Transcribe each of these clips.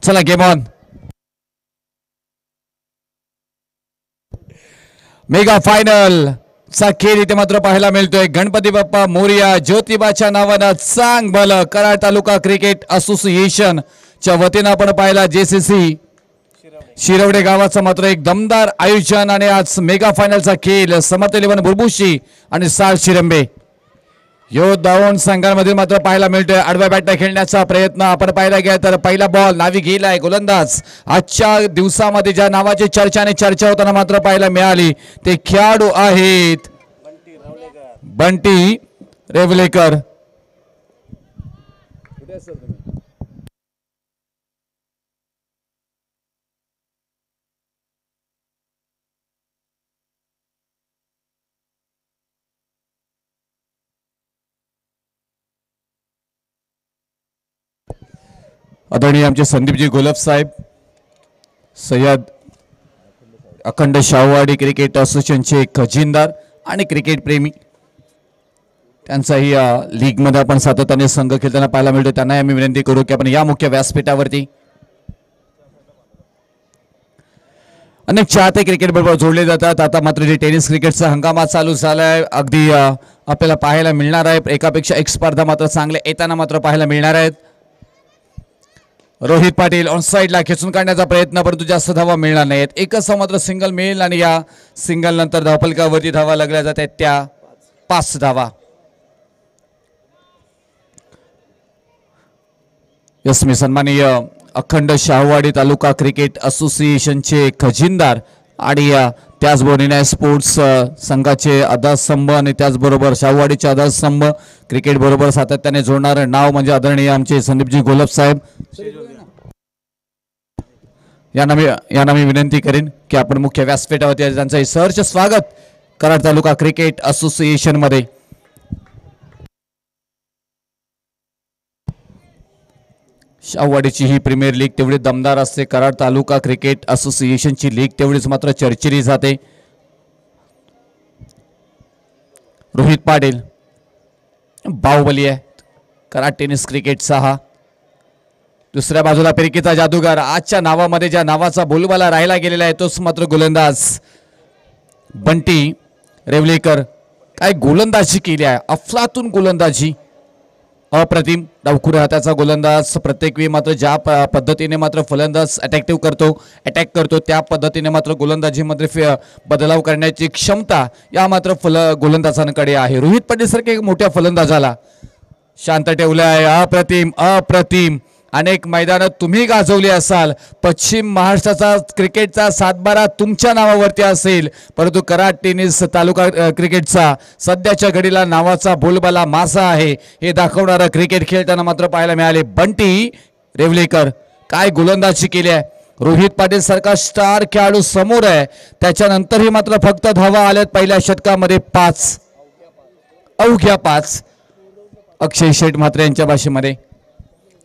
चला game on. Mega final चा खेळ इथे मात्र पाहायला मिळतोय. गणपती बाप्पा मोरया ज्योतिबाच्या नावानं चांग भल कराड तालुका क्रिकेट असोसिएशन च्या वतीनं आपण पाहिला JCC शिरवडे गावाचं मात्र एक दमदार आयोजन. आणि आज मेगा फायनलचा खेळ समर्थ 11 बुरबुशी आणि साल शिरंबे यो दोन संघांमध्ये मात्र पाहायला मिळतोय. आडव्या बॅटने खेळण्याचा प्रयत्न आपण पाहायला गेला तर पहिला बॉल नावी गेलाय गोलंदाज. आजच्या दिवसामध्ये ज्या नावाची चर्चा होताना मात्र पाहायला मिळाली ते खेळाडू आहेत बंटी रेवलेकर. आदरणीय आमचे संदीपजी गोलप साहेब, सय्यद अखंड शाहूवाडी क्रिकेट असोसिएशनचे खजिनदार आणि क्रिकेट प्रेमी, त्यांचाही लीग मध्ये आपण सातत्याने संघ खेळताना पाहायला मिळतो. त्यांना आम्ही विनंती करू की आपण या मुख्य व्यासपीठावरती अनेक चाहते क्रिकेट बरोबर जोडले जातात. आता मात्र जे टेनिस क्रिकेटचा हंगामा चालू झालाय अगदी आपल्याला पाहायला मिळणार आहे. एकापेक्षा एक स्पर्धा मात्र चांगल्या येताना मात्र पाहायला मिळणार आहेत. रोहित पाटील ऑन साइडला खेचून काढण्याचा प्रयत्न, परंतु जास्त धावा मिळणार नाहीत. एकच मात्र सिंगल मिळेल आणि या सिंगल नंतर धावफलकावरती धावा लागल्या जात आहेत त्या 5 धावा. यस मी सन्माननीय अखंड शाहूवाडी तालुका क्रिकेट असोसिएशनचे खजिनदार आणि त्याचबरोबर स्पोर्ट्स संघाचे आधारस्तंभ आणि त्याचबरोबर शाहूवाडीचे आधारस्तंभ क्रिकेट बरोबर सातत्याने जोडणारे नाव म्हणजे आदरणीय आमचे संदीपजी गोलप साहेब. यांना मी विनंती करेन की आपण मुख्य व्यासपीठावरती त्यांचं सहर्ष स्वागत कराड तालुका क्रिकेट असोसिएशन मध्ये. शाहूवाडीची ही प्रीमियर लीग तेवढी दमदार असते. कराड तालुका क्रिकेट असोसिएशनची लीग तेवढीच मात्र चर्चेली जाते. रोहित पाटील बाहुबली आहे कराड टेनिस क्रिकेटचा हा. दुसऱ्या बाजूला फिरकीचा जादूगार, आजच्या नावामध्ये ज्या नावाचा बोलबाला राहिला गेलेला आहे तोच मात्र गोलंदाज बंटी रेवलेकर. काय गोलंदाजी केली आहे, अफलातून गोलंदाजी, अप्रतिम डावखुऱ्या हाताचा गोलंदाज. प्रत्येक वेळी मात्र ज्या पद्धतीने मात्र फलंदाज अटॅक करतो त्या पद्धतीने मात्र गोलंदाजीमध्ये बदलाव करण्याची क्षमता या मात्र गोलंदाजांकडे आहे. रोहित पाटील सारख्या एक मोठ्या फलंदाजाला शांत ठेवलं आहे. अप्रतिम अनेक मैदानात तुम्ही गाजवले असाल. पश्चिम महाराष्ट्राचा क्रिकेटचा सातबारा तुमच्या नावावरती असेल, परंतु कराड टेनिस तालुका क्रिकेटचा सध्याच्या घडीला नावाचा बोलबाला मासा आहे हे दाखवणारा क्रिकेट खेळताना मात्र पाहायला मिळाले. बंटी रेवलेकर काय गोलंदाजी केली आहे. रोहित पाटील सारखा स्टार खेळाडू समोर आहे, त्याच्यानंतरही मात्र फक्त धावा आल्यात पहिल्या षटकामध्ये 5, अवघ्या 5. अक्षय शेठ मात्र यांच्या भाषेमध्ये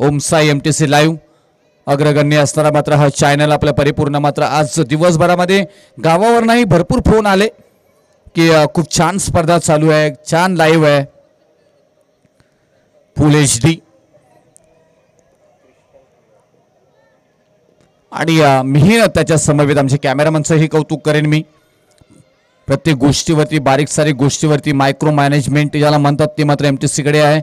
ओम साई MTC लाईव्ह अग्रगण्य असणारा मात्र हा चॅनल आपल्या परिपूर्ण मात्र आज दिवसभरामध्ये गावावर नाही भरपूर फोन आले की खूप छान स्पर्धा चालू आहे, छान लाईव्ह आहे. फुल HD आणि मीही त्याच्या समवेत आमचे कॅमेरामनचंही कौतुक करेन. मी प्रत्येक गोष्टीवरती बारीक सारीक गोष्टीवरती मायक्रो मॅनेजमेंट ज्याला म्हणतात ते मात्र MTC कडे आहे.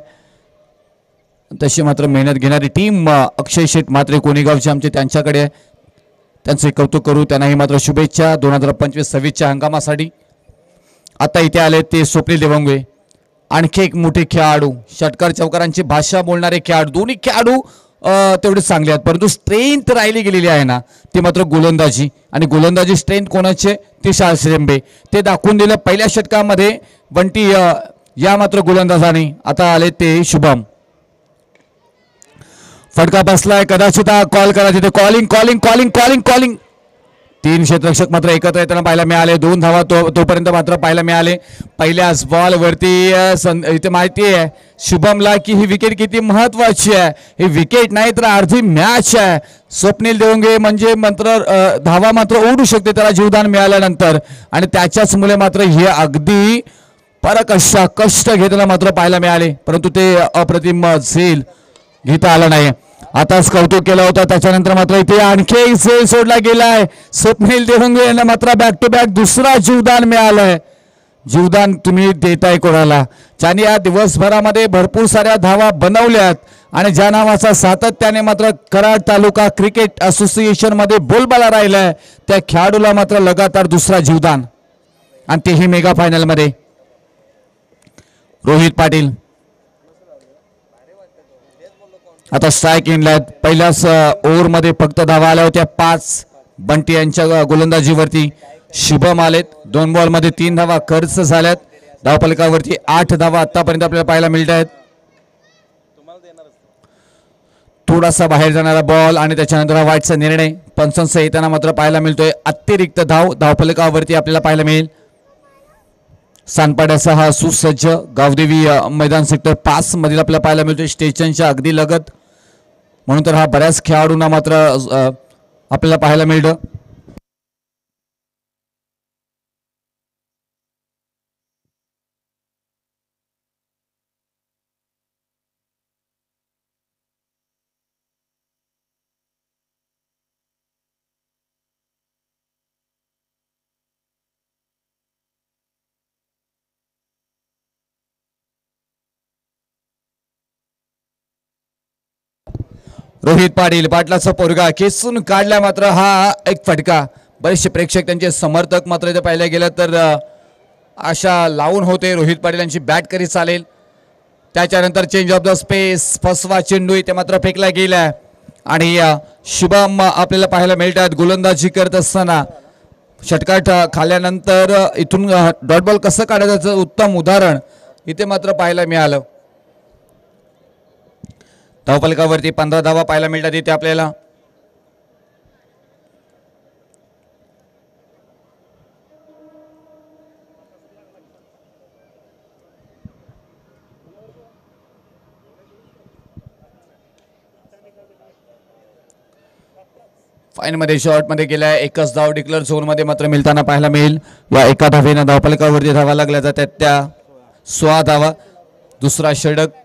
तशी मात्र मेहनत घेणारी टीम अक्षय शेठ मात्रे कोणीगावचे आमचे त्यांच्याकडे आहे. त्यांचे कौतुक करू, त्यांनाही मात्र शुभेच्छा 2025-26च्या हंगामासाठी. आता इथे आले ते स्वप्नील देवंगे, आणखी एक मोठे खेळाडू, षटकार चौकारांची भाषा बोलणारे खेळाडू. दोन्ही खेळाडू तेवढे चांगले आहेत, परंतु स्ट्रेंथ राहिली गेलेली आहे ना ते मात्र गोलंदाजी. आणि गोलंदाजी स्ट्रेंथ कोणाचे ते शाल शिरंबे ते दाखवून दिलं पहिल्या षटकामध्ये. बंटी या मात्र गोलंदाजाने. आता आले ते शुभम. फटका बसलाय, कदाचित कॉल करा तिथे. कॉलिंग 3 क्षेत्ररक्षक मात्र एकत्र येताना पाहायला मिळाले. 2 धावा तोपर्यंत मात्र पाहायला मिळाले. पहिल्याच बॉल वरती इथे माहिती आहे शुभमला की ही विकेट किती महत्वाची आहे. ही विकेट नाही तर अर्धी मॅच आहे. स्वप्नील देवंगे म्हणजे मात्र धावा मात्र ओढू शकते त्याला जीवदान मिळाल्यानंतर, आणि त्याच्याच मुले मात्र हे अगदी कष्ट घेताना मात्र पाहायला मिळाले, परंतु ते अप्रतिम झेल घेता आलं नाही. आताच कौतुक केलं होतं, त्याच्यानंतर मात्र इथे आणखी एक झेल सोडला गेलाय. स्वप्नील देवंगे यांना मात्र बॅक टू बॅक दुसरा जीवदान मिळालंय. जीवदान तुम्ही देताय कोणाला, ज्याने या दिवसभरामध्ये भरपूर साऱ्या धावा बनवल्यात आणि ज्या नावाचा सातत्याने मात्र कराड तालुका क्रिकेट असोसिएशन मध्ये बोलबाला राहिलाय, त्या खेळाडूला मात्र लगातार दुसरा जीवदान, आणि तेही मेगा फायनल मध्ये. रोहित पाटील आता स्ट्राईक इनला. पहिल्याच ओव्हर मध्ये फक्त धावा आल्या होत्या 5 बंटी यांच्या गोलंदाजीवरती. शुभम आलेत 2 बॉल मध्ये 3 धावा खर्च झाल्यात. धावफलकावरती 8 धावा आतापर्यंत आपल्याला पाहायला मिळत आहेत. थोडासा बाहेर जाणारा बॉल आणि त्याच्यानंतर हा वाईटचा निर्णय पंचांचा येताना मात्र पाहायला मिळतोय. अतिरिक्त धावफलकावरती आपल्याला पाहायला मिळेल. सानपाड्याचा हा सुसज्ज गावदेवी मैदान सेक्टर 5 मधील आपल्याला पाहायला मिळतोय, स्टेशनच्या अगदी लगत. म्हणून तर हा बऱ्याच खेळाडूंना मात्र आपल्याला पाहायला मिळतं. रोहित पाटील पाटलाचा पोरगा खेचून काढला, मात्र हा एक फटका. बरेचसे प्रेक्षक त्यांचे समर्थक मात्र इथे पाहिलं गेलं तर आशा लावून होते रोहित पाटील यांची बॅट करी चालेल. त्याच्यानंतर चेंज ऑफ द स्पेस, फसवा चेंडू इथे मात्र फेकला गेला आणि शुभम आपल्याला पाहायला मिळतात गोलंदाजी करत असताना. षटकार खाल्यानंतर इथून डॉट बॉल कसं काढायचं उत्तम उदाहरण इथे मात्र पाहायला मिळालं. धावफलकावरती 15 धावा पाहायला मिळतात इथे आपल्याला. फाईन मध्ये शॉर्ट मध्ये गेलाय. एकच धाव डिक्लेअर झोन मध्ये मात्र मिळताना पाहायला मिळेल. या एका धावेनं धावफलकावरती धावा लागल्या जातात त्या 16 धावा. दुसरा षटक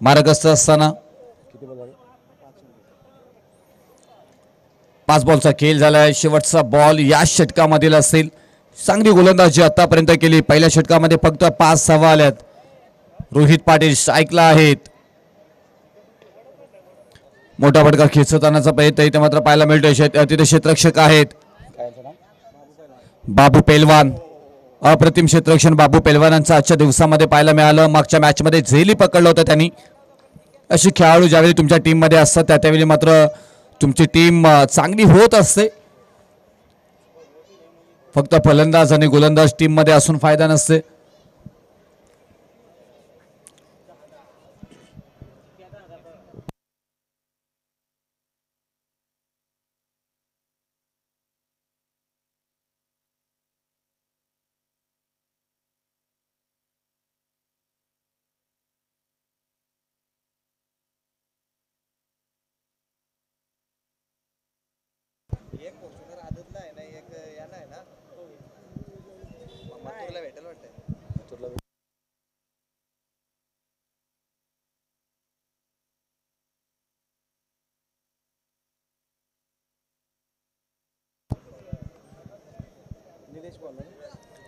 मार्गस्थ असताना 5 बॉलचा खेळ झालाय. शेवटचा बॉल या षटकामधील असेल. चांगली गोलंदाजी आतापर्यंत केली. पहिल्या षटकामध्ये फक्त 5 धावा आल्यात. रोहित पाटील स्ट्राईकला आहेत. मोठा फटका खेचतानाचा प्रयत्न इथे मात्र पाहायला मिळतोय. तिथे क्षेत्ररक्षक आहेत बाबू पेलवान. अप्रतिम क्षेत्ररक्षण बाबू पेलवानांचा आजच्या दिवसामध्ये पाहायला मिळालं. मागच्या मॅच मध्ये झेली पकडलं होतं त्यांनी. अशी खेळाडू ज्यावेळी तुमच्या टीम मध्ये असतात त्यावेळी मात्र तुमची टीम चांगली होत असते. फक्त फलंदाज आणि गोलंदाज टीम मध्ये असून फायदा नसते.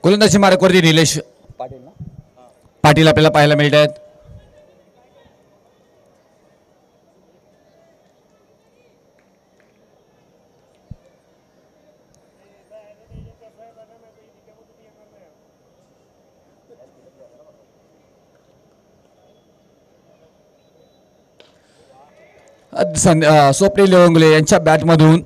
गोलंदाजी मार्कवरती निलेश पाटील आपल्याला पाहायला मिळत आहेत. स्वप्नील देवंगले यांच्या बॅटमधून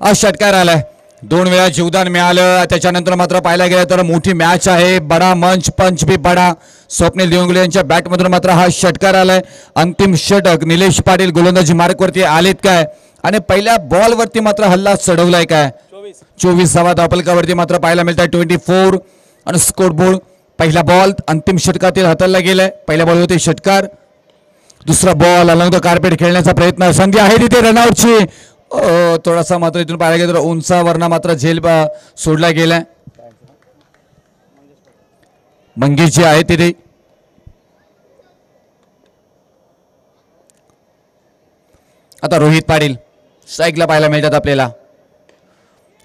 आज षटकार आलाय. 2 वेळा जीवदान मिळालं. त्याच्यानंतर मात्र पाहायला गेलं तर मोठी मॅच आहे. बडा मंच पंच भी बडा. स्वप्नील देवंगले यांच्या बॅटमधून मात्र हा षटकार आलाय. अंतिम षटक निलेश पाटील गोलंदाजी मार्कवरती आलेत काय आणि पहिल्या बॉलवरती मात्र हल्ला चढवलाय काय. 24 धावा धावफलकावरती मात्र पाहायला मिळतात. 24 आणि स्कोर बोर्ड. पहिला बॉल अंतिम षटकातील हाताळला गेलाय. पहिल्या बॉलवरती षटकार. दुसरा बॉल अलंग द कार्पेट खेळण्याचा प्रयत्न. संधी आहे तिथे रनआउटची. थोडासा मात्र इथून पाहायला गेलं तर उंचावरनं मात्र झेल सोडला गेलाय. मंगेश जे आहे तिथे आता रोहित पाटील स्ट्राईकला पाहायला मिळतात आपल्याला.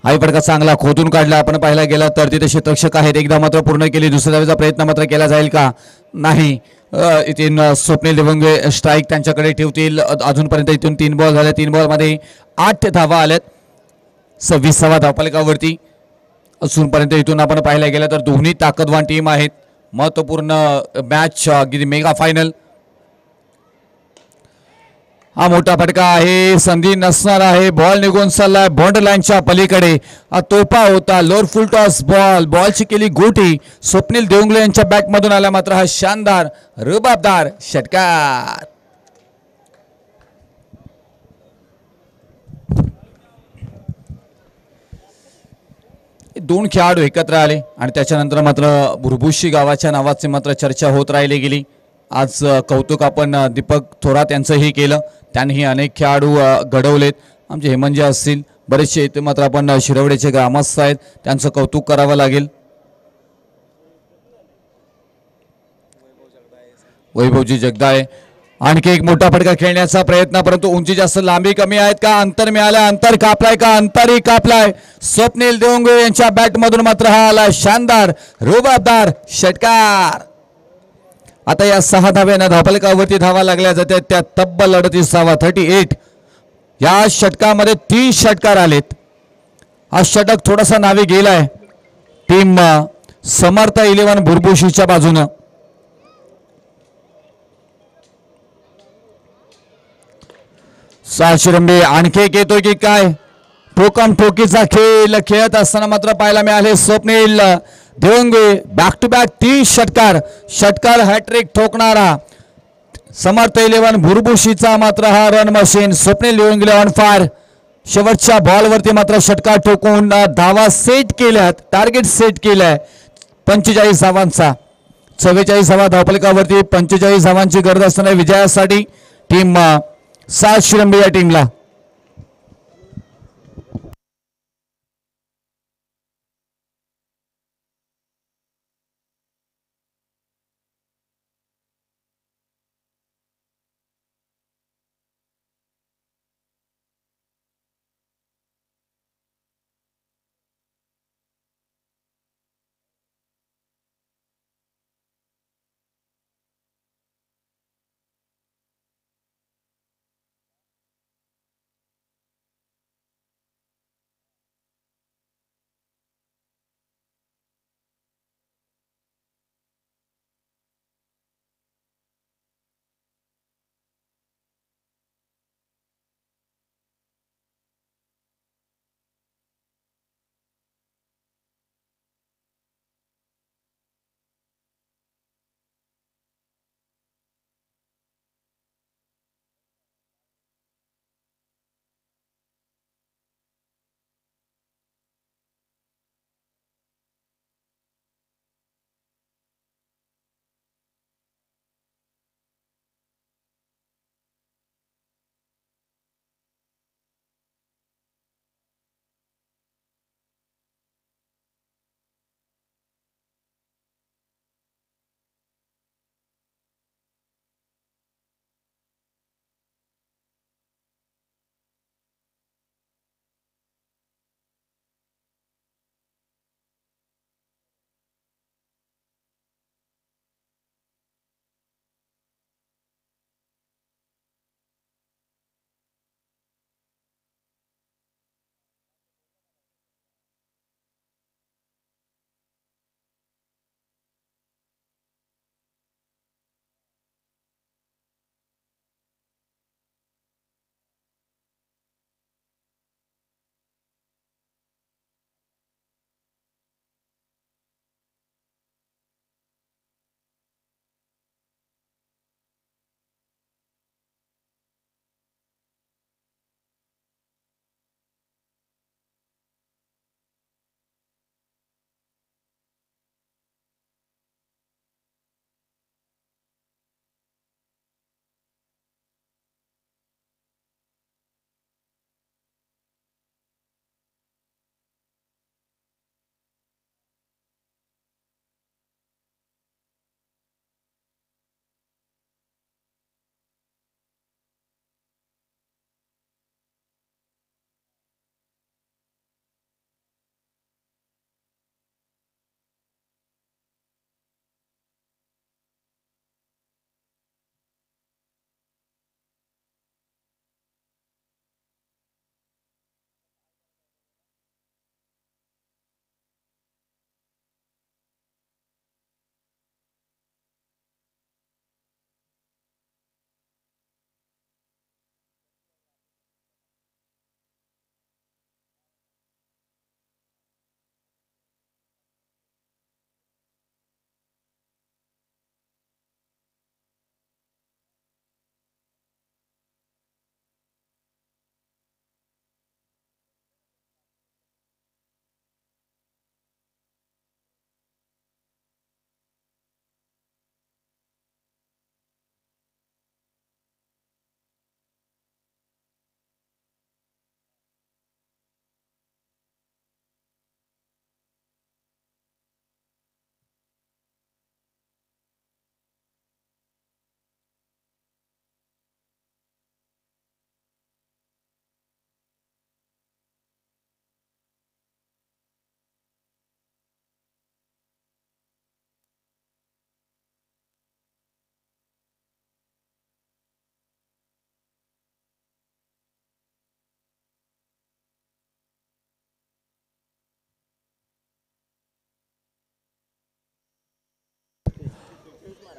हाही फटका चांगला खोदून काढला. आपण पाहायला गेला तर तिथे क्षेत्ररक्षक आहेत. एकदा मात्र पूर्ण केली. दुसऱ्या धावेचा प्रयत्न मात्र केला जाईल का? नाही. इथून स्वप्नील देवंगे स्ट्राईक त्यांच्याकडे ठेवतील. अजूनपर्यंत इथून 3 बॉल झाले. 3 बॉलमध्ये 8 धावा आल्यात 26व्या धावफलकावरती. अजूनपर्यंत इथून आपण पाहायला गेलं तर दोन्ही ताकदवान टीम आहेत. महत्वपूर्ण मॅच अगदी मेगा फायनल. हा मोठा फटका आहे. संधी नसणार आहे. बॉल निघून चाललाय बॉर्डर लाईनच्या पलीकडे. हा तोफा होता. Lower full toss ball. बॉलची केली गोटी. स्वप्नील देवंगले यांच्या बॅटमधून आला मात्र हा शानदार रुबाबदार षटकार. दोन खेळाडू एकत्र आले आणि त्याच्यानंतर मात्र भुरभुशी गावाच्या नावाची मात्र चर्चा होत राहिली गेली. आज कौतुक आपण दीपक थोरात यांचंही केलं. त्यांनीही अनेक खेळाडू घडवलेत. आमचे हेमंतजी असतील बरेचसे इथे मात्र आपण शिरवडेचे ग्रामस्थ आहेत त्यांचं कौतुक करावं लागेल. वैभवजी जगदाळे आणखी एक मोठा फटका खेळण्याचा प्रयत्न परंतु उंची जास्त लांबी कमी आहेत का? अंतर मिळालं. अंतर कापलाय का? अंतरही कापलाय. स्वप्नील देवंगे यांच्या बॅटमधून मात्र हा आला शानदार रुबाबदार षटकार. आता या 6 धाव्यांना धावफलकावरती धावा लागल्या जातात. त्या तब्बल 38 धावा 38. या षटकामध्ये 30 षटकार आलेत. हा षटक थोडासा नावे गेलाय टीम समर्थ 11 भुरभुशीच्या बाजूनं. साशिरंबे आणखी एक येतोय की काय? ठोकम ठोकीचा खेळ खेळत असताना मात्र पाहायला मिळाले Swapnil Devange. Back to back 30 षटकार हॅट्रिक ठोकणारा समर्थ 11 भुरभुशीचा मात्र हा run machine. Swapnil Devange on fire. शेवटच्या बॉलवरती मात्र षटकार ठोकून धावा सेट केल्यात. टार्गेट सेट केलाय 45 धावांचा. 44व्या धावफलकावरती 45 धावांची गरज असताना विजयासाठी टीम साशिरंबे या टीमला.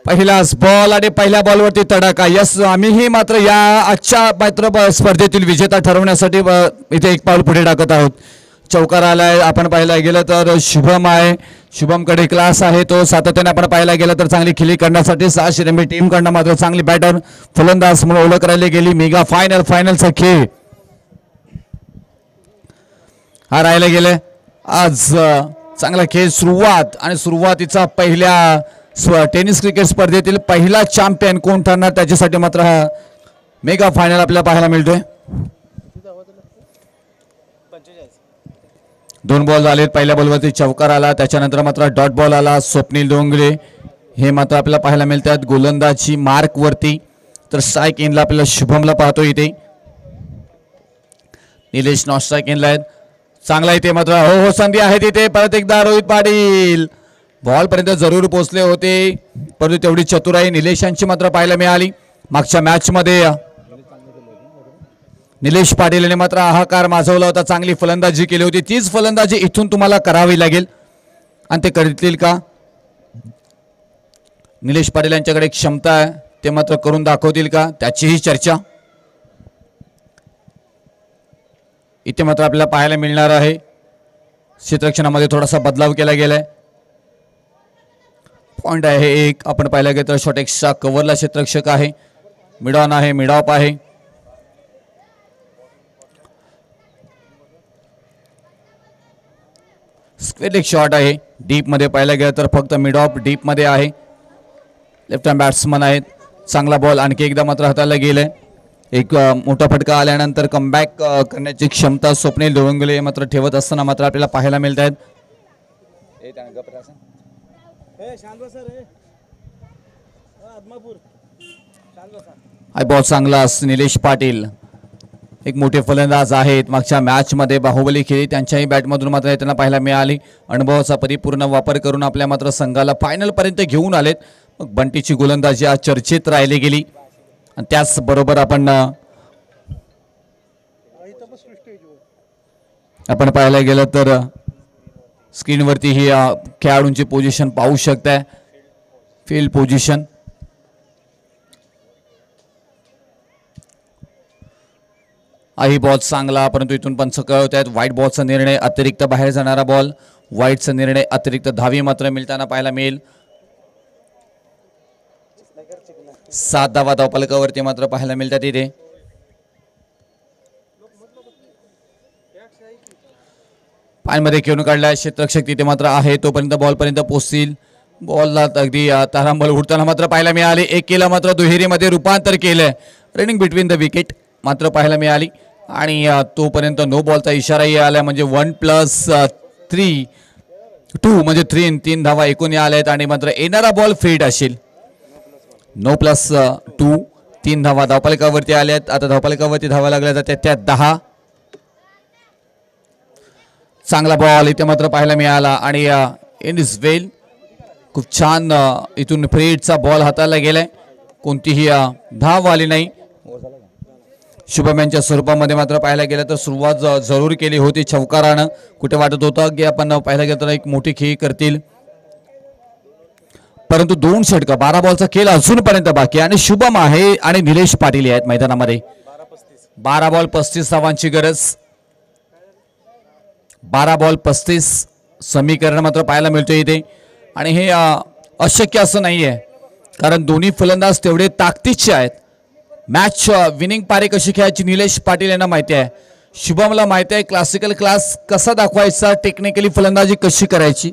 पहिलाच बॉल आणि पहिल्या बॉलवरती तडाखा. यस, आम्हीही मात्र या आजच्या मात्र स्पर्धेतील विजेता ठरवण्यासाठी इथे एक पाऊल पुढे टाकत आहोत. चौकार आलाय. आपण पाहायला गेलं तर शुभम आहे. शुभमकडे क्लास आहे. तो सातत्याने आपण पाहायला गेलं तर चांगली खिली करण्यासाठी 6 शिरंबी टीम कडनं मात्र चांगली बॅटर फलंदाज म्हणून ओळख राहिली गेली. मेगा फायनलचा खेळ हा राहायला गेले आज. चांगला खेळ सुरुवात आणि सुरुवातीचा पहिल्या टेनिस क्रिकेट स्पर्धेतील पहिला चॅम्पियन कोण ठरणार त्याच्यासाठी मात्र हा मेगा फायनल आपल्याला पाहायला मिळतोय. 2 बॉल झालेत. पहिल्या बॉलवरती चौकार आला. त्याच्यानंतर मात्र डॉट बॉल आला. स्वप्नील डोंगरे हे मात्र आपल्याला पाहायला मिळतात गोलंदाजी मार्क वरती. तर स्ट्राईक इनला आपल्याला शुभमला पाहतो इथे. निलेश नॉट स्ट्राईक इनला आहेत. चांगला इथे मात्र हो संधी आहे तिथे. परत एकदा रोहित पाटील बॉल पर्यंत जरूर पोहोचले होते परंतु तेवढी चतुराई निलेशांची मात्र पाहायला मिळाली. मागच्या मॅच मध्ये निलेश पाटील यांनी मात्र हाहाकार माजवला होता. चांगली फलंदाजी केली होती. तीच फलंदाजी इथून तुम्हाला करावी लागेल आणि ते करतील का? निलेश पाटील यांच्याकडे क्षमता आहे ते मात्र करून दाखवतील का त्याचीही चर्चा इथे मात्र आपल्याला पाहायला मिळणार आहे. क्षेत्ररक्षणामध्ये थोडासा बदलाव केला गेलाय. पॉइंट आहे एक. आपण पाहायला गेलं तर शॉर्ट एक्स्ट्रा कव्हरला क्षेत्ररक्षक आहे. मिड ऑन आहे. मिड ऑफ आहे. स्क्वेअर लेग शॉट आहे. डीप मध्ये पाहायला गेलं तर फक्त मिड ऑफ डीप मध्ये आहे. लेफ्ट हँड बॅट्समन आहेत. चांगला बॉल आणखी एकदा मात्र हाताला गेलाय. एक मोठा फटका आल्यानंतर कमबॅक करण्याची क्षमता स्वप्नील डोंगरे मात्र ठेवत असताना मात्र आपल्याला पाहायला मिळत आहेत. हाय बॉल चांगला. निलेश पाटील एक मोठे फलंदाज आहेत. मागच्या मॅच मध्ये बाहुबली खेळी त्यांच्याही बॅटमधून मात्र त्यांना पाहायला मिळाली. अनुभवाचा परिपूर्ण वापर करून आपल्या मात्र संघाला फायनल पर्यंत घेऊन आलेत. मग बंटीची गोलंदाजी आज चर्चेत राहिली गेली आणि त्याचबरोबर आपण पाहायला गेलं तर स्क्रीनवरती ही खेळाडूंची पोझिशन पाहू शकताय. फील्ड पोझिशन ही बॉल चांगला परंतु इथून पंच कळवत आहेत. व्हाईट बॉलचा निर्णय अतिरिक्त बाहेर जाणारा बॉल. व्हाईटचा निर्णय अतिरिक्त धावी मात्र मिळताना पाहायला मिळेल. 7 धावा धावफलकावरती मात्र पाहायला मिळतात इथे. पायांमध्ये खेळून काढलाय. क्षेत्ररक्षक तिथे मात्र आहे तोपर्यंत बॉल पर्यंत पोहोचतील. बॉलला अगदी तारांबळ उडताना मात्र पाहायला मिळाले. एकेला मात्र दुहेरीमध्ये रूपांतर केलंय. रनिंग बिटवीन द विकेट मात्र पाहायला मिळाली आणि तोपर्यंत नो बॉलचा इशाराही आला म्हणजे 1+3 म्हणजे 3 धावा एकूण आल्या आणि मात्र येणारा बॉल फेड असेल. 9+2 3 धावा धावफलकावरती आल्यात. आता धावफलकावरती धावा लागल्या जातात त्या 10. चांगला बॉल इथे मात्र पाहायला मिळाला आणि इन इज वेल खूप छान इथून फ्रेडचा बॉल हाताला गेलाय. कोणतीही धाव आली नाही. शुभम यांच्या स्वरूपामध्ये मात्र पाहायला गेलं तर सुरुवात जरूर केली होती चौकारानं. कुठे वाटत होतं की आपण पाहायला गेलं तर एक मोठी खेळी करतील परंतु 2 षटक 12 बॉलचा खेळ अजूनपर्यंत बाकी आणि शुभम आहे आणि निलेश पाटील आहेत मैदानामध्ये. 12 बॉल 35 धावांची गरज. 12 बॉल 35 समीकरण मात्र पाहायला मिळतोय इथे आणि हे अशक्य असं नाहीये कारण दोन्ही फलंदाज तेवढे ताकदीचे आहेत. मॅच विनिंग पारी कशी खेळायची निलेश पाटील यांना माहिती आहे. शुभमला माहिती आहे क्लासिकल क्लास कसा दाखवायचा. टेक्निकली फलंदाजी कशी करायची.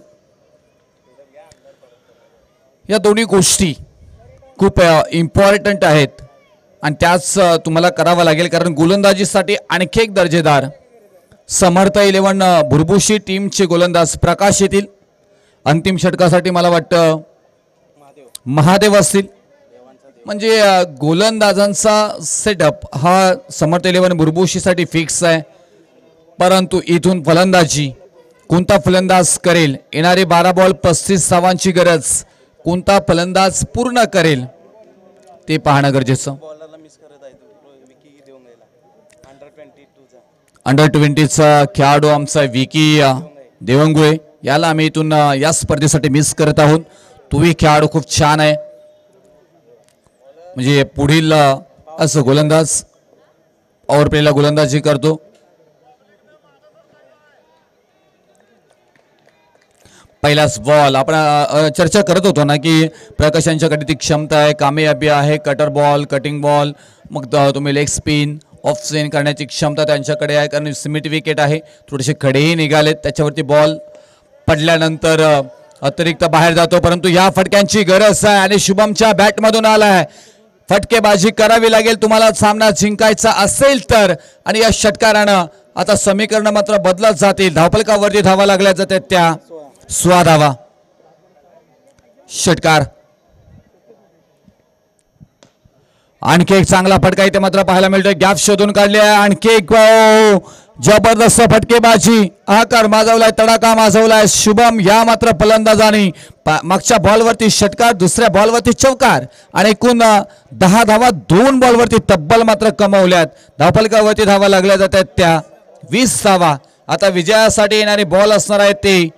या दोन्ही गोष्टी खूप इम्पॉर्टंट आहेत आणि त्याच तुम्हाला करावं लागेल कारण गोलंदाजीसाठी आणखी एक दर्जेदार समर्थ 11 भुरभुशी टीमचे गोलंदाज प्रकाश येतील. अंतिम षटकासाठी मला वाटतं महादेव असतील. म्हणजे गोलंदाजांचा सेटअप हा समर्थ 11 भुरभुशीसाठी फिक्स आहे परंतु इथून फलंदाजी कोणता फलंदाज करेल. येणारे 12 बॉल 35 धावांची गरज कोणता फलंदाज पूर्ण करेल ते पाहणं गरजेचं. अंडर 20चा खेळाडू आमचा विकी देवंगुळे याला आम्ही इथून या स्पर्धेसाठी मिस करत आहोत. तोही खेळाडू खूप छान आहे. म्हणजे पुढील असं गोलंदाज पॉवर प्लेला गोलंदाजी करतो. पहिलाच बॉल आपण चर्चा करत होतो ना की प्रकाश यांच्याकडे ती क्षमता आहे, कामयाबी आहे. कटर बॉल, कटिंग बॉल, मग तुम्ही लेग स्पिन, ऑफ स्पिन करण्याची क्षमता त्यांच्याकडे आहे. कारण सिमिट विकेट आहे, थोडेसे खडेही निघालेत, त्याच्यावरती बॉल पडल्यानंतर अतिरिक्त बाहेर जातो. परंतु या फटक्यांची गरज आहे आणि शुभमच्या बॅटमधून आलाय. फटकेबाजी करावी लागेल तुम्हाला सामना जिंकायचा असेल तर. आणि या षटकारानं आता समीकरण मात्र बदलत जातील. धावफलकावरती धावा लागल्या जातात त्या 16 धावा. षटकार आणखी एक चांगला फटका इथे मात्र पाहायला मिळतोय. गॅप शोधून काढली आहे. आणखी एक जबरदस्त फटकेबाजी, आकार माजवलाय, तडाखा माजवलाय शुभम या मात्र फलंदाजांनी. मागच्या बॉलवरती षटकार, दुसऱ्या बॉलवरती चौकार आणि एकूण 10 धावा 2 बॉलवरती तब्बल मात्र कमवल्यात. धावफलकावरती धावा लागल्या जातात त्या 20 धावा. आता विजयासाठी येणारे बॉल असणार आहेत ते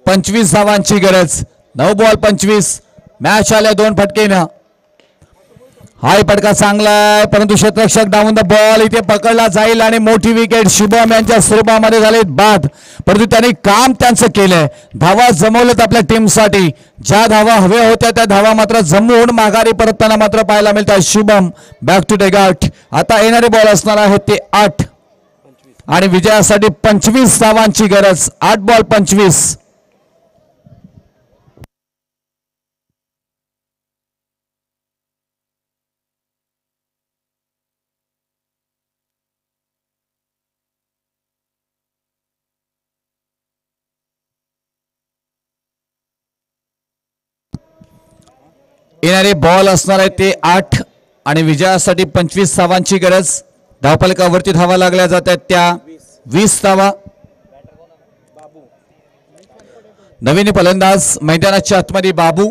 25 धावांची गरज. 9 बॉल 25. मॅच आल्या 2 फटकेनं. हाय फटका चांगला आहे परंतु क्षेत्ररक्षक डाऊन द बॉल इथे पकडला जाईल आणि मोठी विकेट शुभम यांच्या स्वरूपामध्ये झाले बाद. परंतु त्यांनी काम त्यांचं केलंय, धावा जमवल्यात आपल्या टीमसाठी. ज्या धावा हव्या होत्या त्या धावा मात्र जमवून माघारी परतताना मात्र पाहायला मिळतात. शुभम बॅक टू टेगआउट. आता येणारे बॉल असणार आहेत ते 8 आणि विजयासाठी 25 धावांची गरज. 8 बॉल 25. येणारे बॉल असणार आहे ते 8 आणि विजयासाठी 25 धावांची गरज. धावफलकावरती धावा लागल्या जातात त्या 20 धावा. नवीन फलंदाज मैदानाच्या आतमध्ये बाबू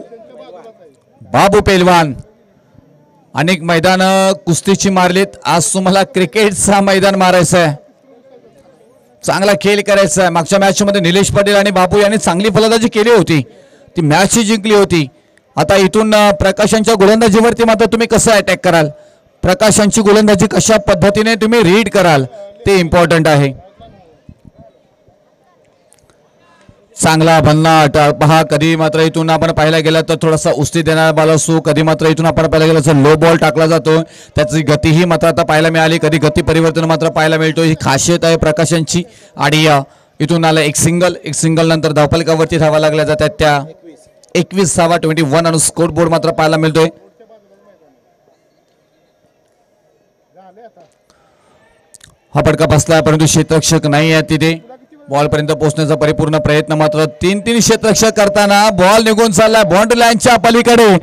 पेलवान. अनेक मैदान कुस्तीची मारलीत, आज तुम्हाला क्रिकेटचा मैदान मारायचं आहे, चांगला खेळ करायचा आहे. मागच्या मॅच मध्ये निलेश पाटील आणि बाबू यांनी चांगली फलंदाजी केली होती, ती मॅच जिंकली होती. आता इथून प्रकाशांच्या गोलंदाजीवरती मात्र तुम्ही कसं अटॅक कराल, प्रकाशांची गोलंदाजी कशा पद्धतीने तुम्ही रीड कराल ते इम्पॉर्टंट आहे. चांगला भन्नाट पहा. कधी मात्र इथून आपण पाहायला गेलं तर थोडासा उस्ती देणारा बॉल असतो, कधी मात्र इथून आपण पाहायला गेलं तर लो बॉल टाकला जातो, त्याची गतीही मात्र आता पाहायला मिळाली. कधी गती परिवर्तन मात्र पाहायला मिळतो, ही खासियत आहे प्रकाशांची. आणि इथून आला एक सिंगल नंतर धावफलकावरती धावा लागल्या जातात त्या 21 धावा 21 आणि स्कोर बोर्ड मात्र पाहायला मिळतोय. हा फटका बसला परंतु क्षेत्ररक्षक नाही आहे तिथे. बॉल पर्यंत पोहोचण्याचा परिपूर्ण प्रयत्न मात्र 3 क्षेत्ररक्षक करताना बॉल निघून चाललाय बाउंड्री लाईनच्या पलीकडे.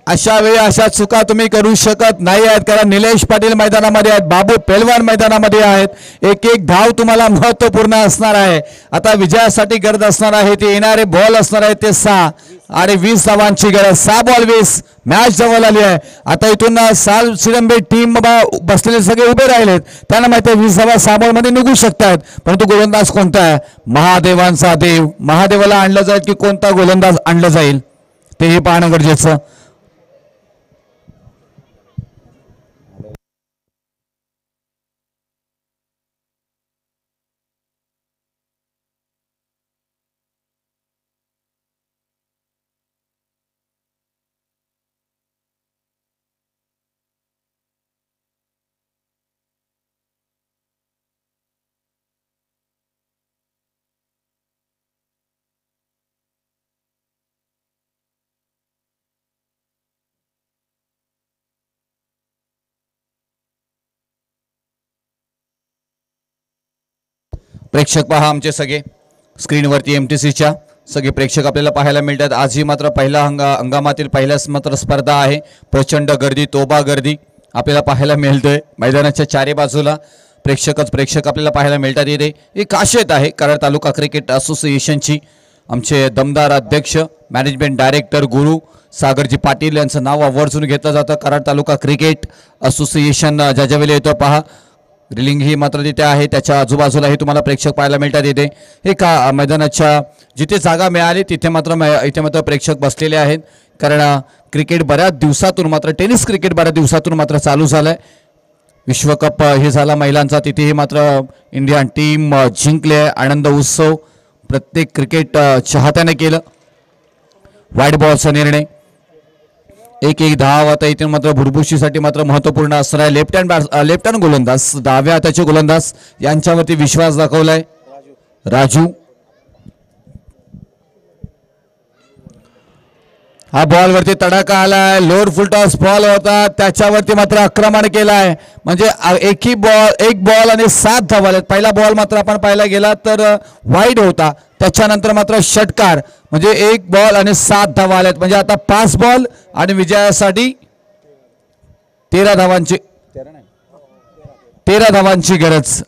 अशा वेळी अशा चुका तुम्ही करू शकत नाही आहेत, कारण निलेश पाटील मैदानामध्ये आहेत, बाबू पेलवान मैदानामध्ये आहेत. एक धाव तुम्हाला महत्वपूर्ण असणार आहे. आता विजयासाठी गरज असणार आहे ते येणारे बॉल असणार आहेत ते 6 आणि 20 धावांची गरज. 6 बॉल 20. मॅच जवळ आली आहे. आता इथून साल सिरंबे टीम बसलेले सगळे उभे राहिलेत, त्यांना माहिती आहे 20 धावा 6 बॉल मध्ये निघू शकतात. परंतु गोलंदाज कोणता आहे, महादेवांचा देव, महादेवाला आणलं जाईल की कोणता गोलंदाज आणलं जाईल तेही पाहणं गरजेचं. प्रेक्षक पहा आमचे सगळे स्क्रीनवरती MTCच्या सगळे प्रेक्षक आपल्याला पाहायला मिळतात. आजही मात्र पहिला हंगामातील पहिल्याच मात्र स्पर्धा आहे. प्रचंड गर्दी, तोबा गर्दी आपल्याला पाहायला मिळतोय. मैदानाच्या चारी बाजूला प्रेक्षक आपल्याला पाहायला मिळतात. इथे ही खासियत आहे कराड तालुका क्रिकेट असोसिएशनची. आमचे दमदार अध्यक्ष मॅनेजमेंट डायरेक्टर गुरु सागरजी पाटील यांचं नाव आवर्जून घेतलं जातं. कराड तालुका क्रिकेट असोसिएशन ज्यावेळेला येतो पहा ग्रिलिंग ही मात्र तिथे आहे, त्याच्या आजूबाजूलाही तुम्हाला प्रेक्षक पाहायला मिळतात इथे. हे का मैदानाच्या जिथे जागा मिळाली तिथे मात्र इथे मात्र प्रेक्षक बसलेले आहेत, कारण क्रिकेट बऱ्याच दिवसातून मात्र टेनिस क्रिकेट बऱ्याच दिवसातून मात्र चालू झालंय. विश्वकप हे झाला महिलांचा, तिथेही मात्र इंडियन टीम जिंकले. आनंद उत्सव प्रत्येक क्रिकेट चाहत्याने केलं. वाईट बॉलचा निर्णय, एक धाव. आता इथे मात्र भुरभुशीसाठी मात्र महत्वपूर्ण असणार आहे. लेफ्ट हँड गोलंदाज, डाव्या हाताचे गोलंदाज यांच्यावरती विश्वास दाखवलाय राजू. हा बॉल वरती तडाखा आलाय, लोअर फुल टॉस बॉल होता, त्याच्यावरती मात्र आक्रमण केलाय. म्हणजे एक बॉल आणि 7 धावा आल्यात. पहिला बॉल मात्र आपण पाहायला गेला तर वाईड होता, त्याच्यानंतर मात्र षटकार, म्हणजे 1 बॉल आणि 7 धावा आल्यात. म्हणजे आता 5 बॉल आणि विजयासाठी 13 धावांची गरज.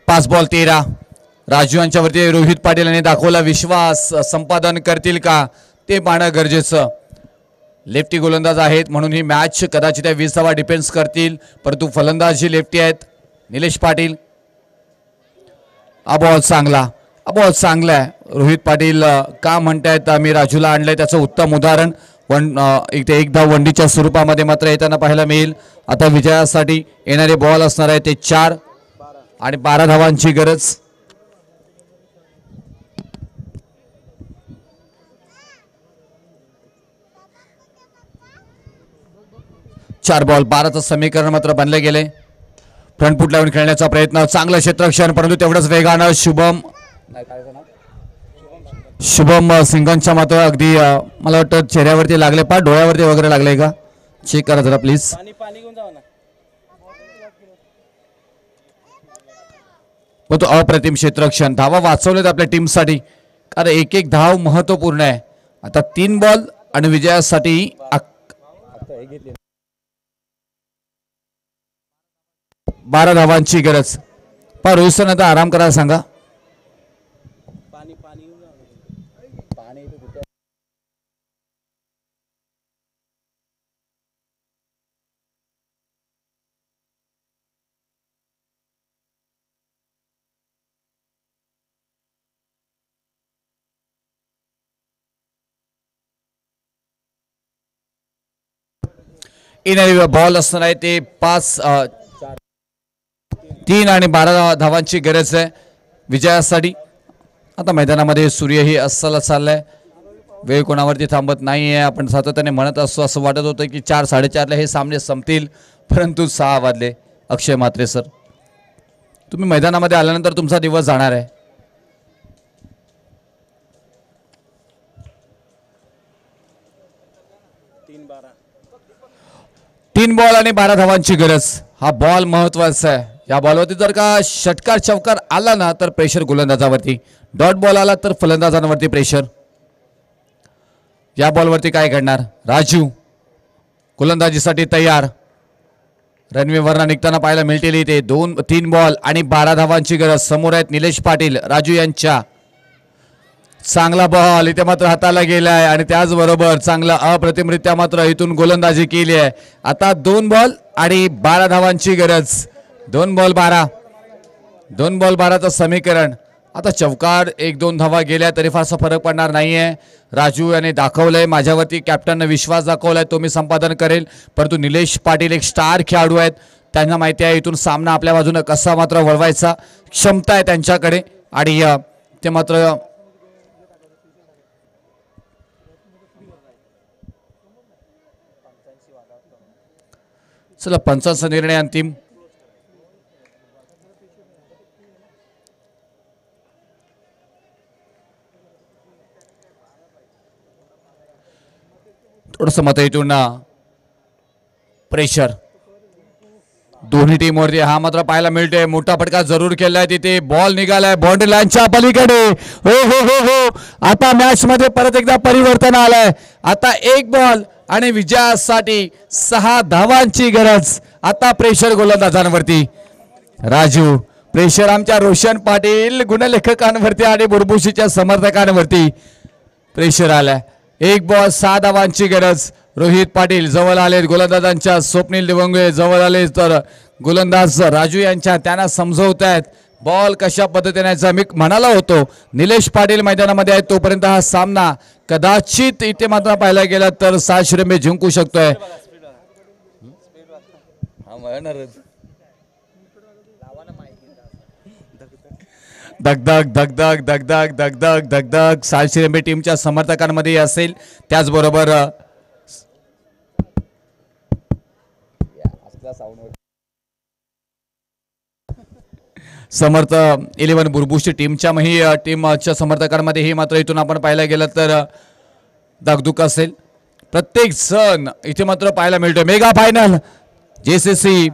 पाच बॉल 13. राजू यांच्यावरती रोहित पाटील यांनी दाखवला विश्वास. संपादन करतील का ते पाहणं गरजेचं. लेफ्टी गोलंदाज आहेत म्हणून ही मॅच कदाचित 20 धावा डिफेन्स करतील, परंतु फलंदाज ही लेफ्टी आहेत निलेश पाटील. हा बॉल चांगला आहे. रोहित पाटील का म्हणतायत आम्ही राजूला आणलंय त्याचं उत्तम उदाहरण. एक धाव वंडीच्या स्वरूपामध्ये मात्र येताना पाहायला मिळेल. आता विजयासाठी येणारे बॉल असणार आहे ते 4 आणि 12 धावांची गरज. 4 बॉल 12चं समीकरण मात्र बनले गेले. फ्रंटफूट लावून खेळण्याचा प्रयत्न, चांगलं क्षेत्ररक्षण, परंतु तेवढंच वेगानं शुभम सिंगनच्या मात्र अगदी मला वाटतं चेहऱ्यावरती लागले, डोळ्यावरती वगैरे लागले का, चेक करा जरा प्लीज. तो अप्रतिम क्षेत्ररक्षण, धावा वाचवलेत आपल्या टीमसाठी, कारण एक धाव महत्वपूर्ण आहे. आता 3 बॉल आणि विजयासाठी 12 धावांची गरज. रोहित सर आता आराम करायला सांगा. बॉल असणार आहे ते 3 आणि 12 धावांची गरज आहे विजयासाठी. आता मैदानामध्ये सूर्यही अस्सल चाललाय, वेळ कोणावरती थांबत नाहीये. आपण सातत्याने म्हणत असतो, असं वाटत होतं की 4-4:30 हे सामने संपतील, परंतु 6 वाजले. अक्षय म्हात्रे सर, तुम्ही मैदानामध्ये आल्यानंतर तुमचा दिवस जाणार आहे. तीन बॉल आणि 12 धावांची गरज. हा बॉल महत्वाचा आहे. या बॉलवरती जर का षटकार चौकार आला ना तर प्रेशर गोलंदाजावरती, डॉट बॉल आला तर फलंदाजांवरती प्रेशर. या बॉलवरती काय घडणार? राजू गोलंदाजीसाठी तयार. रणवीरवरनं निघताना पाहायला मिळतील इथे 2-3 बॉल आणि 12 धावांची गरज. समोर आहेत निलेश पाटील राजू यांच्या. चांगला बॉल इथे मात्र हाताला गेलाय आणि त्याचबरोबर चांगला अप्रतिमरित्या मात्र इथून गोलंदाजी केली आहे. आता 2 बॉल आणि 12 धावांची गरज. 2 बॉल 12चं समीकरण. आता चौकार 1-2 धावा गेल्या तरी फारसा फरक पडणार नाहीये. राजू याने दाखवलंय, माझ्यावरती कॅप्टनने विश्वास दाखवलाय, तो मी संपादन करेल. परंतु निलेश पाटील एक स्टार खेळाडू आहेत, त्यांना माहिती आहे इथून सामना आपल्या बाजूने कसा मात्र वळवायचा क्षमता आहे त्यांच्याकडे. आणि ते मात्र चला 55 निर्णय अंतिम. थोडंसं मत इथून प्रेशर दोन्ही टीमवरती हा मात्र पाहायला मिळतोय. मोठा फटका जरूर केलाय, तिथे बॉल निघालाय बाउंड्री लाईनच्या पलीकडे. हो हो हो हो, आता मॅच मध्ये परत एकदा परिवर्तन आलंय. आता 1 बॉल आणि विजयासाठी 6 धावांची गरज. आता प्रेशर गोलंदाजांवरती. राजू प्रेशर आमच्या रोशन पाटील गुणलेखकांवरती आणि बुरबुशीच्या समर्थकांवरती प्रेशर आलाय. 1 बॉल 6 धावांची गरज. रोहित पाटील जवळ आले, गोलंदाजांच्या स्वप्नील दिवंगे जवळ आले, तर गोलंदाज राजू यांच्या त्यांना समजवत आहेत बॉल कशा पद्धतीने. मी म्हणाला होतो निलेश पाटील मैदानामध्ये आहेत तोपर्यंत हा सामना कदाचित इथे मात्र पाहायला गेला तर 7 श्रेणी जिंकू शकतोय. दगदग दगदग दगदग दगदग दगदग 7 श्रेणी टीमच्या समर्थकांमध्ये असेल. त्याचबरोबर समर्थ 11 बुरबुशी टीमच्या टीमच्या समर्थकांमध्ये ही मात्र इथून आपण पाहायला गेलं तर दागदुक असेल. प्रत्येक जण इथे मात्र पाहायला मिळतोय. मेगा फायनल JCC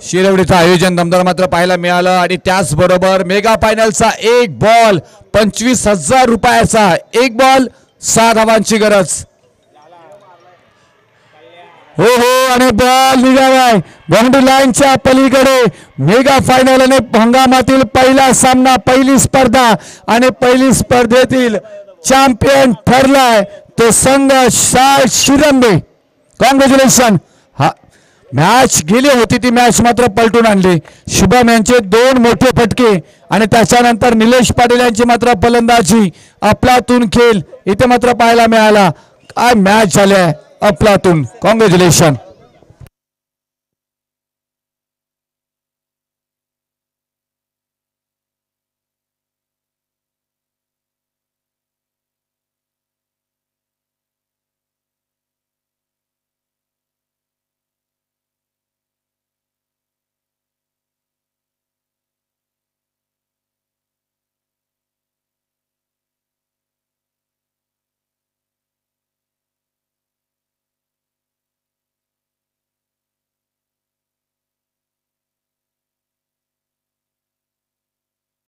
शिरवडीचं आयोजन दमदार मात्र पाहायला मिळालं. आणि त्याचबरोबर मेगा फायनलचा 1 बॉल 25,000 रुपयाचा. 1 बॉल 6 धावांची गरज. हो आणि बॉल निघालाय बाउंड्री लाईनच्या पलीकडे. मेगा फायनल आणि हंगामातील पहिला सामना, पहिली स्पर्धा आणि पहिली स्पर्धेतील चॅम्पियन ठरलाय तो संघ शिरंबे. कॉंग्रॅच्युलेशन. हा मॅच गेली होती ती मॅच मात्र पलटून आणली. शुभम यांचे 2 मोठे फटके आणि त्याच्यानंतर निलेश पाटील यांची मात्र फलंदाजी. अफलातून खेळ इथे मात्र पाहायला मिळाला. काय मॅच झाले अफलातून. कॉंग्रॅच्युलेशन.